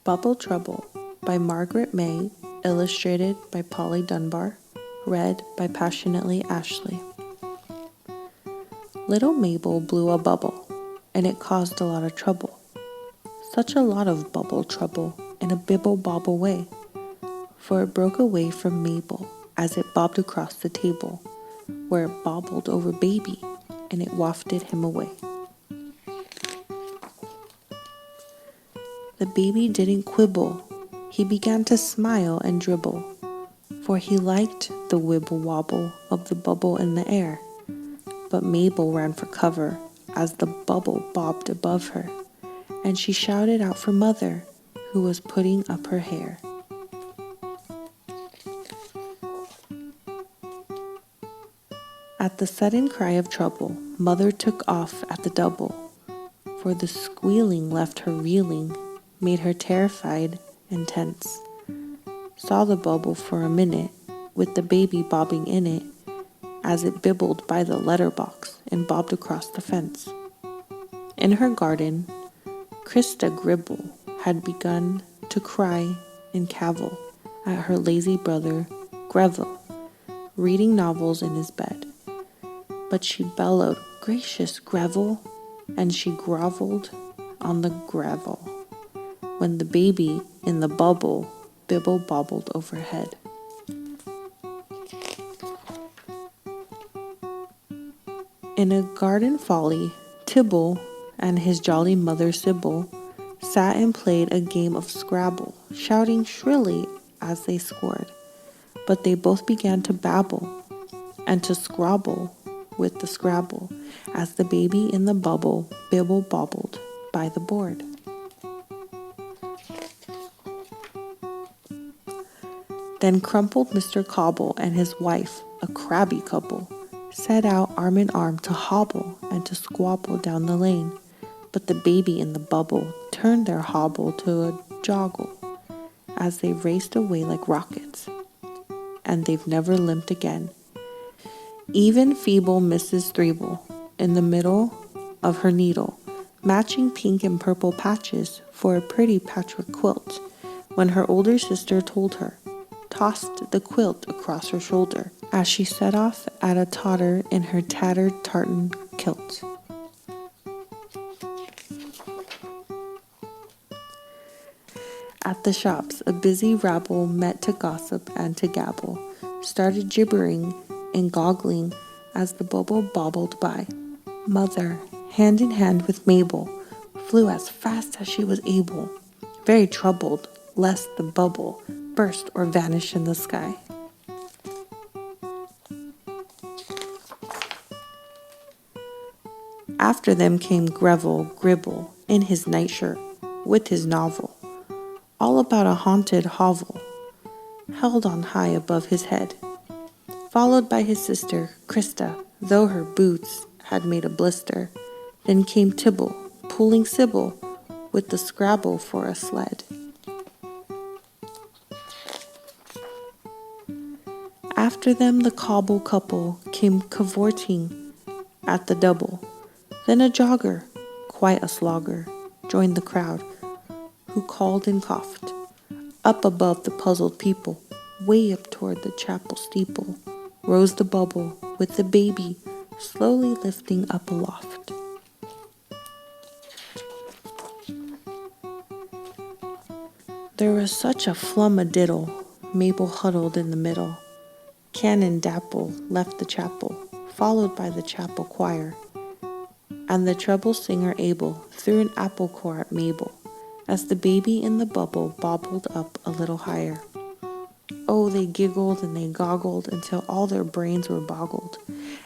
Bubble Trouble by Margaret Mahy, illustrated by Dunbar, read by Passionately Ashley. Little Mabel blew a bubble, and it caused a lot of trouble. Such a lot of bubble trouble in a bibble-bobble way, for it broke away from Mabel as it bobbed across the table, where it bobbled over Baby, and it wafted him away. The baby didn't quibble. He began to smile and dribble, for he liked the wibble-wobble of the bubble in the air. But Mabel ran for cover as the bubble bobbed above her, and she shouted out for Mother, who was putting up her hair. At the sudden cry of trouble, Mother took off at the double, for the squealing left her reeling, made her terrified and tense. Saw the bubble for a minute, with the baby bobbing in it, as it bibbled by the letterbox and bobbed across the fence. In her garden, Krista Gribble had begun to cry and cavil at her lazy brother Greville, reading novels in his bed. But she bellowed, "Gracious Greville," and she groveled on the gravel when the baby in the bubble bibble-bobbled overhead. In a garden folly, Tibble and his jolly mother Sybil sat and played a game of Scrabble, shouting shrilly as they scored. But they both began to babble and to scrabble with the Scrabble as the baby in the bubble bibble-bobbled by the board. Then crumpled Mr. Cobble and his wife, a crabby couple, set out arm in arm to hobble and to squabble down the lane. But the baby in the bubble turned their hobble to a joggle as they raced away like rockets, and they've never limped again. Even feeble Mrs. Threeble, in the middle of her needle, matching pink and purple patches for a pretty patchwork quilt, when her older sister told her, tossed the quilt across her shoulder as she set off at a totter in her tattered tartan kilt. At the shops, a busy rabble met to gossip and to gabble, started gibbering and goggling as the bubble bobbled by. Mother, hand in hand with Mabel, flew as fast as she was able, very troubled lest the bubble burst or vanish in the sky. After them came Greville Gribble in his nightshirt with his novel, all about a haunted hovel, held on high above his head, followed by his sister Krista, though her boots had made a blister. Then came Tibble, pulling Sybil with the Scrabble for a sled. After them the Cobble couple came cavorting at the double. Then a jogger, quite a slogger, joined the crowd, who called and coughed. Up above the puzzled people, way up toward the chapel steeple, rose the bubble with the baby slowly lifting up aloft. There was such a flum-a-diddle, Mabel huddled in the middle. Canon Dapple left the chapel, followed by the chapel choir, and the treble singer Abel threw an apple core at Mabel, as the baby in the bubble bobbled up a little higher. Oh, they giggled and they goggled until all their brains were boggled,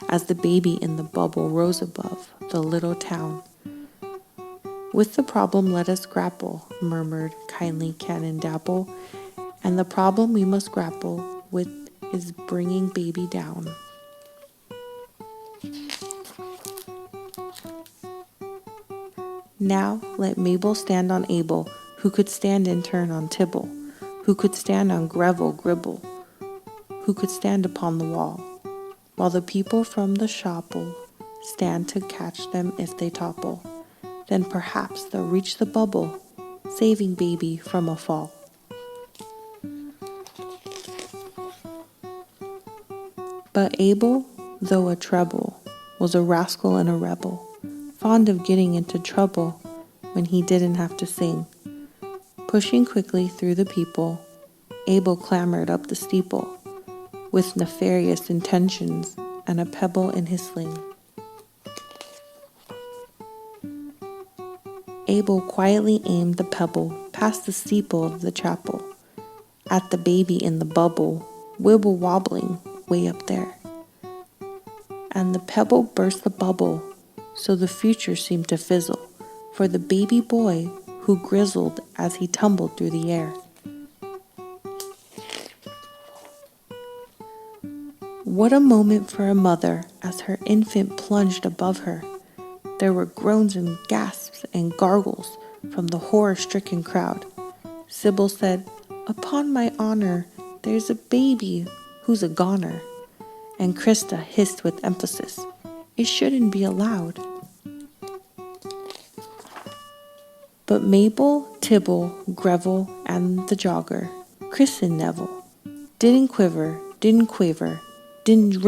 as the baby in the bubble rose above the little town. With the problem let us grapple, murmured kindly Canon Dapple, and the problem we must grapple with is bringing baby down. Now let Mabel stand on Abel, who could stand in turn on Tibble, who could stand on Greville Gribble, who could stand upon the wall, while the people from the shop'll stand to catch them if they topple. Then perhaps they'll reach the bubble saving baby from a fall. But Abel, though a treble, was a rascal and a rebel, fond of getting into trouble when he didn't have to sing. Pushing quickly through the people, Abel clambered up the steeple, with nefarious intentions and a pebble in his sling. Abel quietly aimed the pebble past the steeple of the chapel, at the baby in the bubble, wibble wobbling way up there. And the pebble burst the bubble, so the future seemed to fizzle, for the baby boy who grizzled as he tumbled through the air. What a moment for a mother as her infant plunged above her. There were groans and gasps and gargles from the horror-stricken crowd. Sybil said, "Upon my honor, there's a baby who's a goner." And Krista hissed with emphasis, "It shouldn't be allowed." But Mabel, Tibble, Greville, and the jogger, Chris and Neville, didn't quiver, didn't quaver, didn't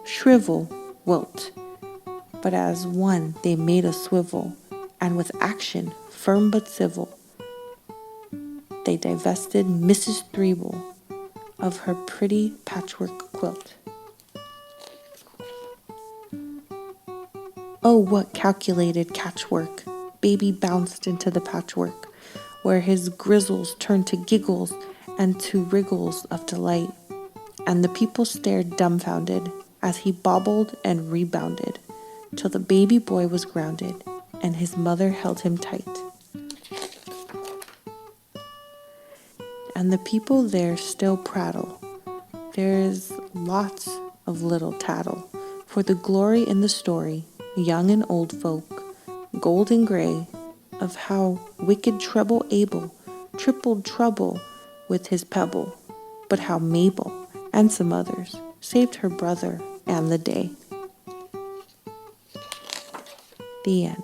shrivel, wilt. But as one they made a swivel, and with action, firm but civil, they divested Mrs. Threeble of her pretty patchwork quilt. Oh, what calculated catchwork! Baby bounced into the patchwork, where his grizzles turned to giggles and to wriggles of delight, and the people stared dumbfounded as he bobbled and rebounded, till the baby boy was grounded, and his mother held him tight. And the people there still prattle. There is lots of little tattle, for the glory in the story, young and old folk, gold and gray, of how wicked treble Abel tripled trouble with his pebble, but how Mabel and some others saved her brother and the day. The end.